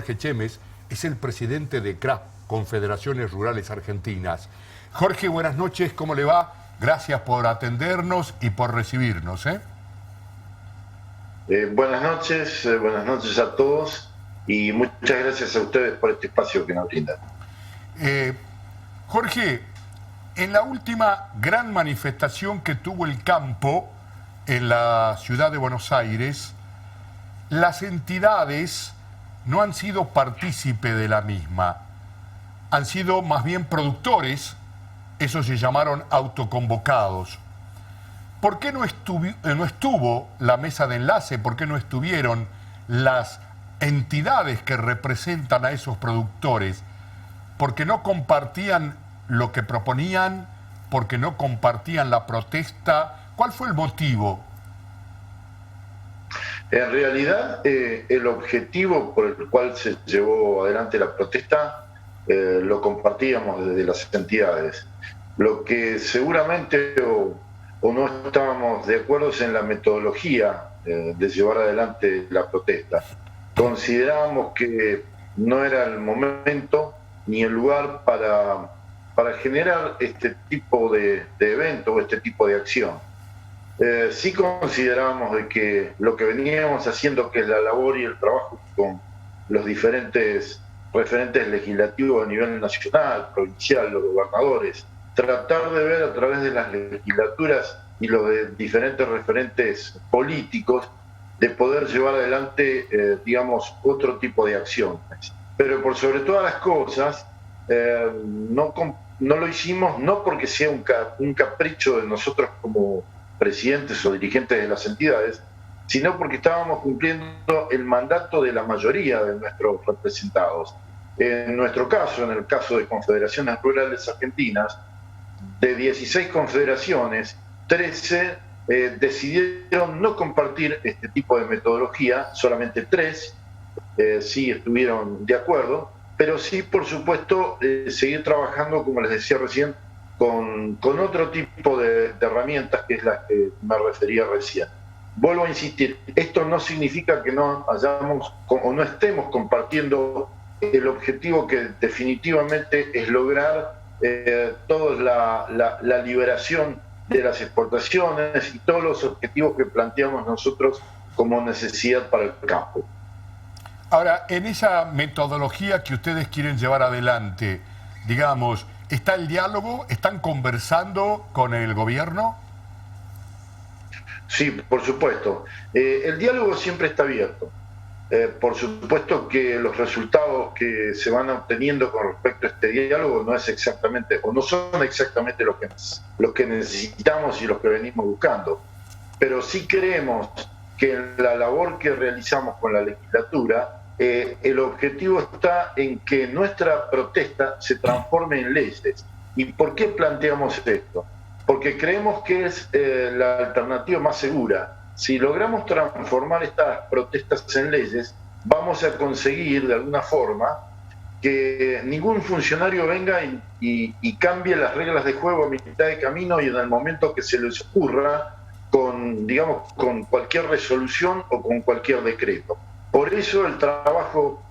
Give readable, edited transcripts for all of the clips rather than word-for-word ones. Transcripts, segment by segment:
Jorge Chemes es el presidente de CRA, Confederaciones Rurales Argentinas. Jorge, buenas noches, ¿cómo le va? Gracias por atendernos y por recibirnos. Buenas noches a todos y muchas gracias a ustedes por este espacio que nos brindan. Jorge, en la última gran manifestación que tuvo el campo en la ciudad de Buenos Aires, las entidades no han sido partícipe de la misma, han sido más bien productores, esos se llamaron autoconvocados. ¿Por qué no estuvo la mesa de enlace? ¿Por qué no estuvieron las entidades que representan a esos productores? ¿Porque no compartían lo que proponían? ¿Porque no compartían la protesta? ¿Cuál fue el motivo? En realidad, el objetivo por el cual se llevó adelante la protesta lo compartíamos desde las entidades. Lo que seguramente o no estábamos de acuerdo es en la metodología de llevar adelante la protesta. Considerábamos que no era el momento ni el lugar para generar este tipo de evento o este tipo de acción. Sí considerábamos de que lo que veníamos haciendo, que es la labor y el trabajo con los diferentes referentes legislativos a nivel nacional, provincial, los gobernadores, tratar de ver a través de las legislaturas y los de diferentes referentes políticos de poder llevar adelante, otro tipo de acciones. Pero por sobre todas las cosas, no lo hicimos no porque sea un capricho de nosotros como presidentes o dirigentes de las entidades, sino porque estábamos cumpliendo el mandato de la mayoría de nuestros representados. En nuestro caso, en el caso de Confederaciones Rurales Argentinas, de 16 confederaciones, 13 decidieron no compartir este tipo de metodología, solamente 3 sí estuvieron de acuerdo, pero sí, por supuesto, seguir trabajando, como les decía recién, con otro tipo de herramientas, que es la que me refería recién. Vuelvo a insistir, esto no significa que no hayamos o no estemos compartiendo el objetivo que definitivamente es lograr toda la liberación de las exportaciones y todos los objetivos que planteamos nosotros como necesidad para el campo. Ahora, en esa metodología que ustedes quieren llevar adelante, digamos, ¿está el diálogo? ¿Están conversando con el gobierno? Sí, por supuesto. El diálogo siempre está abierto. Por supuesto que los resultados que se van obteniendo con respecto a este diálogo no es exactamente, o no son exactamente los que necesitamos y los que venimos buscando. Pero sí creemos que en la labor que realizamos con la legislatura, el objetivo está en que nuestra protesta se transforme en leyes. ¿Y por qué planteamos esto? Porque creemos que es la alternativa más segura. Si logramos transformar estas protestas en leyes, vamos a conseguir de alguna forma que ningún funcionario venga y cambie las reglas de juego a mitad de camino y en el momento que se les ocurra con cualquier resolución o con cualquier decreto. Por eso el trabajo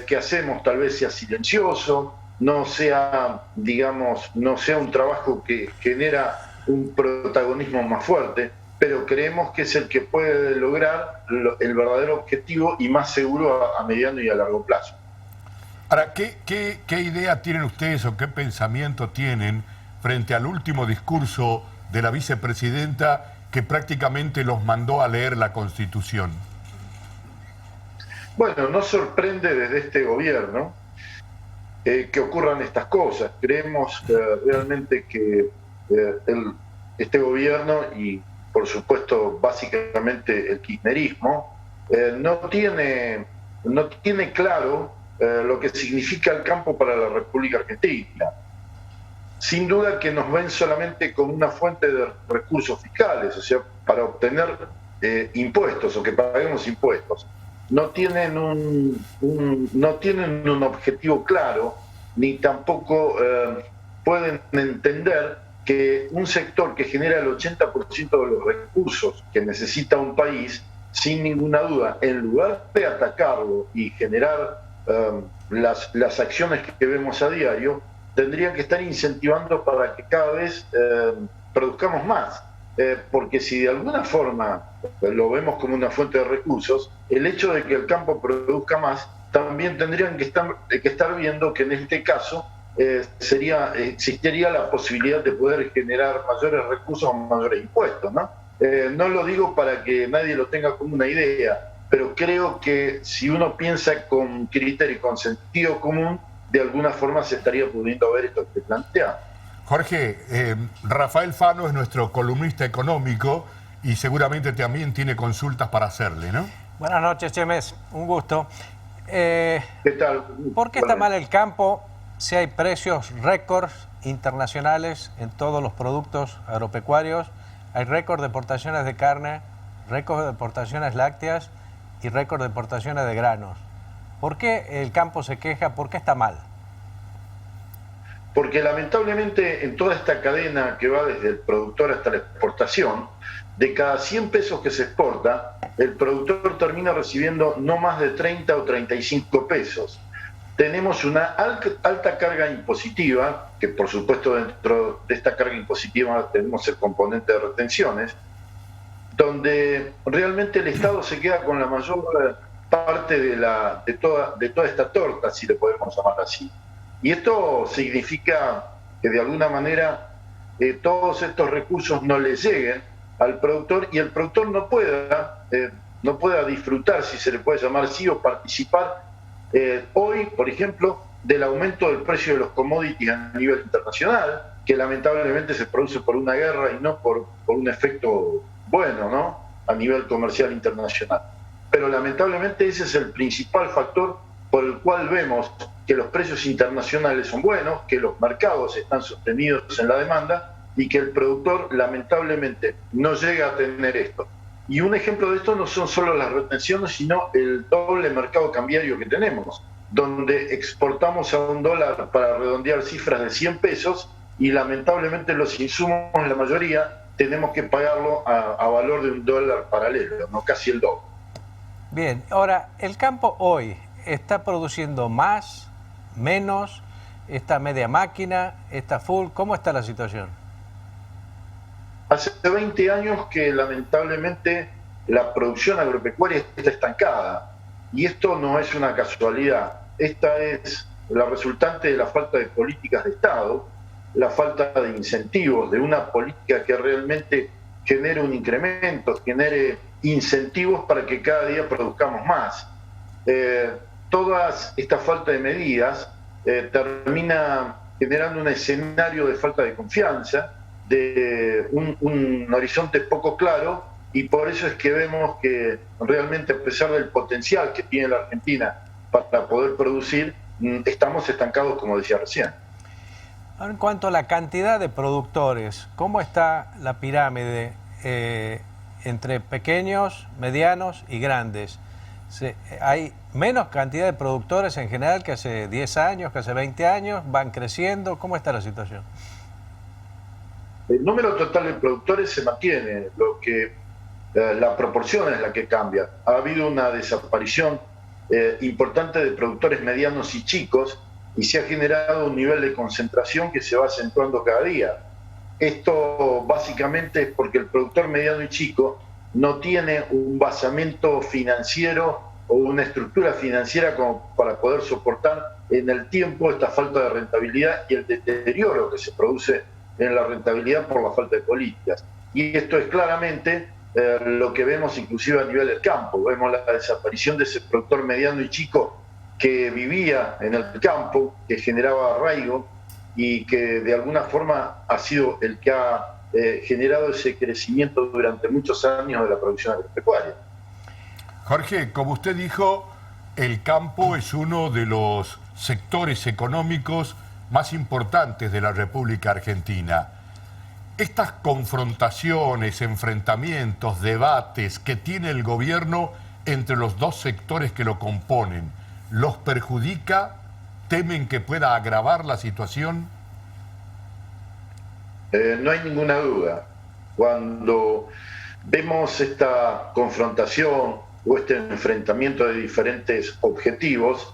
que hacemos tal vez sea silencioso, no sea un trabajo que genera un protagonismo más fuerte, pero creemos que es el que puede lograr el verdadero objetivo y más seguro a mediano y a largo plazo. Ahora, ¿qué idea tienen ustedes o qué pensamiento tienen frente al último discurso de la vicepresidenta que prácticamente los mandó a leer la Constitución? Bueno, no sorprende desde este gobierno que ocurran estas cosas. Creemos realmente que este gobierno y, por supuesto, básicamente el kirchnerismo, no tiene claro lo que significa el campo para la República Argentina. Sin duda que nos ven solamente como una fuente de recursos fiscales, o sea, para obtener impuestos o que paguemos impuestos. No tienen un objetivo claro, ni tampoco pueden entender que un sector que genera el 80% de los recursos que necesita un país, sin ninguna duda, en lugar de atacarlo y generar las acciones que vemos a diario tendrían que estar incentivando para que cada vez produzcamos más. Porque si de alguna forma lo vemos como una fuente de recursos, el hecho de que el campo produzca más, también tendrían que estar viendo que en este caso existiría la posibilidad de poder generar mayores recursos o mayores impuestos, ¿no? No lo digo para que nadie lo tenga como una idea, pero creo que si uno piensa con criterio y con sentido común, de alguna forma se estaría pudiendo ver esto que plantea. Jorge, Rafael Fano es nuestro columnista económico y seguramente también tiene consultas para hacerle, ¿no? Buenas noches, Chemes. Un gusto. ¿Qué tal? ¿Por qué está mal el campo si hay precios récords internacionales en todos los productos agropecuarios? Hay récord de exportaciones de carne, récord de exportaciones lácteas y récord de exportaciones de granos. ¿Por qué el campo se queja? ¿Por qué está mal? Porque lamentablemente en toda esta cadena que va desde el productor hasta la exportación, de cada 100 pesos que se exporta, el productor termina recibiendo no más de 30 o 35 pesos. Tenemos una alta carga impositiva, que por supuesto dentro de esta carga impositiva tenemos el componente de retenciones, donde realmente el Estado se queda con la mayor parte de toda esta torta, si le podemos llamar así. Y esto significa que de alguna manera todos estos recursos no le lleguen al productor y el productor no pueda disfrutar, si se le puede llamar así, o participar hoy, por ejemplo, del aumento del precio de los commodities a nivel internacional, que lamentablemente se produce por una guerra y no por un efecto bueno, ¿no?, a nivel comercial internacional. Pero lamentablemente ese es el principal factor por el cual vemos que los precios internacionales son buenos, que los mercados están sostenidos en la demanda y que el productor lamentablemente no llega a tener esto. Y un ejemplo de esto no son solo las retenciones, sino el doble mercado cambiario que tenemos, donde exportamos a $1 para redondear cifras de 100 pesos y lamentablemente los insumos, la mayoría, tenemos que pagarlo a valor de $1 paralelo, no casi el doble. Bien, ahora, el campo hoy está produciendo más, menos, está media máquina, está full, ¿cómo está la situación? Hace 20 años que lamentablemente la producción agropecuaria está estancada y esto no es una casualidad, esta es la resultante de la falta de políticas de Estado, la falta de incentivos, de una política que realmente genere un incremento, genere incentivos para que cada día produzcamos más. Toda esta falta de medidas termina generando un escenario de falta de confianza, de un horizonte poco claro, y por eso es que vemos que realmente, a pesar del potencial que tiene la Argentina para poder producir, estamos estancados, como decía recién. En cuanto a la cantidad de productores, ¿cómo está la pirámide entre pequeños, medianos y grandes? ¿Hay menos cantidad de productores en general que hace 10 años, que hace 20 años? ¿Van creciendo? ¿Cómo está la situación? El número total de productores se mantiene, la proporción es la que cambia. Ha habido una desaparición importante de productores medianos y chicos y se ha generado un nivel de concentración que se va acentuando cada día. Esto básicamente es porque el productor mediano y chico no tiene un basamento financiero o una estructura financiera como para poder soportar en el tiempo esta falta de rentabilidad y el deterioro que se produce en la rentabilidad por la falta de políticas. Y esto es claramente lo que vemos inclusive a nivel del campo. Vemos la desaparición de ese productor mediano y chico que vivía en el campo, que generaba arraigo y que de alguna forma ha sido el que ha generado ese crecimiento durante muchos años de la producción agropecuaria. Jorge, como usted dijo, el campo es uno de los sectores económicos más importantes de la República Argentina. Estas confrontaciones, enfrentamientos, debates que tiene el gobierno entre los dos sectores que lo componen, ¿los perjudica? ¿Temen que pueda agravar la situación? No hay ninguna duda. Cuando vemos esta confrontación o este enfrentamiento de diferentes objetivos,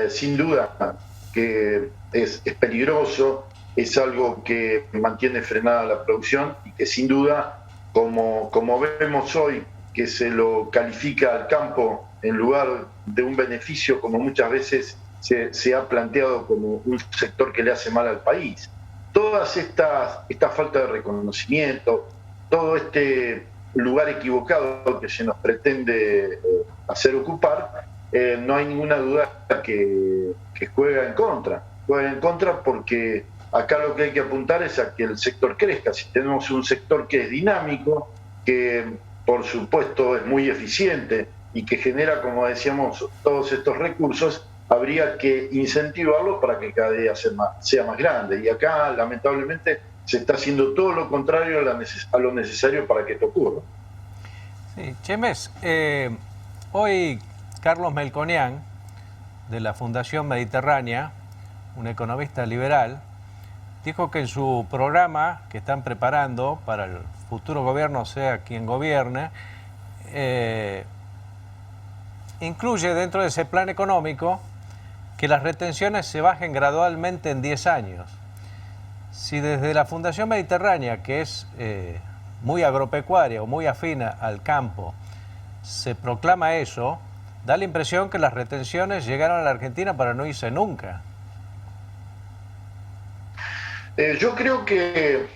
sin duda que es peligroso, es algo que mantiene frenada la producción y que sin duda, como vemos hoy, que se lo califica al campo en lugar de un beneficio, como muchas veces se ha planteado como un sector que le hace mal al país. Todas esta falta de reconocimiento, todo este lugar equivocado que se nos pretende hacer ocupar, no hay ninguna duda que juega en contra. Juega en contra porque acá lo que hay que apuntar es a que el sector crezca. Si tenemos un sector que es dinámico, que por supuesto es muy eficiente y que genera, como decíamos, todos estos recursos, habría que incentivarlo para que cada día sea más grande. Y acá, lamentablemente, se está haciendo todo lo contrario a lo necesario para que esto ocurra. Sí, Chemes, hoy Carlos Melconian, de la Fundación Mediterránea, un economista liberal, dijo que en su programa que están preparando para el futuro gobierno, sea quien gobierne, incluye dentro de ese plan económico que las retenciones se bajen gradualmente en 10 años. Si desde la Fundación Mediterránea, que es muy agropecuaria o muy afina al campo, se proclama eso, da la impresión que las retenciones llegaron a la Argentina para no irse nunca. Yo creo que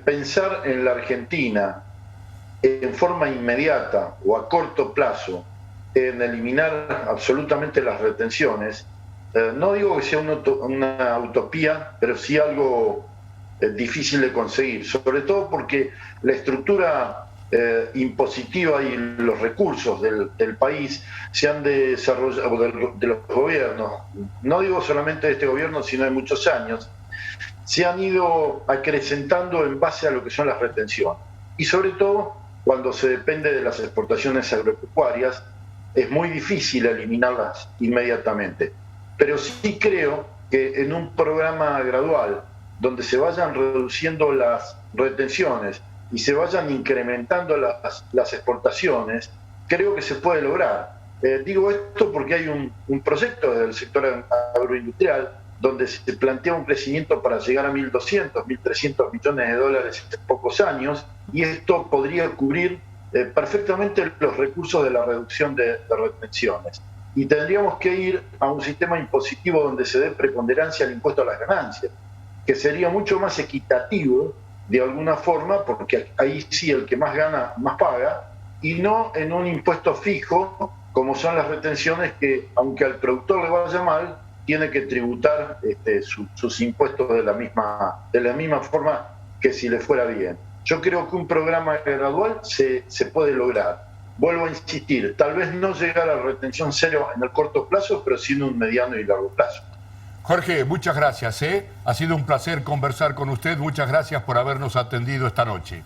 pensar en la Argentina en forma inmediata o a corto plazo en eliminar absolutamente las retenciones, no digo que sea una utopía, pero sí algo difícil de conseguir, sobre todo porque la estructura impositiva y los recursos del país se han desarrollado, de los gobiernos, no digo solamente de este gobierno, sino de muchos años, se han ido acrecentando en base a lo que son las retenciones. Y sobre todo, cuando se depende de las exportaciones agropecuarias, es muy difícil eliminarlas inmediatamente. Pero sí creo que en un programa gradual, donde se vayan reduciendo las retenciones y se vayan incrementando las exportaciones, creo que se puede lograr. Digo esto porque hay un proyecto del sector agroindustrial donde se plantea un crecimiento para llegar a 1.200, 1.300 millones de dólares en pocos años, y esto podría cubrir perfectamente los recursos de la reducción de retenciones. Y tendríamos que ir a un sistema impositivo donde se dé preponderancia al impuesto a las ganancias, que sería mucho más equitativo de alguna forma, porque ahí sí el que más gana, más paga, y no en un impuesto fijo, como son las retenciones que, aunque al productor le vaya mal, tiene que tributar sus impuestos de la misma forma que si le fuera bien. Yo creo que un programa gradual se puede lograr. Vuelvo a insistir, tal vez no llegar a retención cero en el corto plazo, pero sí en un mediano y largo plazo. Jorge, muchas gracias. Ha sido un placer conversar con usted. Muchas gracias por habernos atendido esta noche.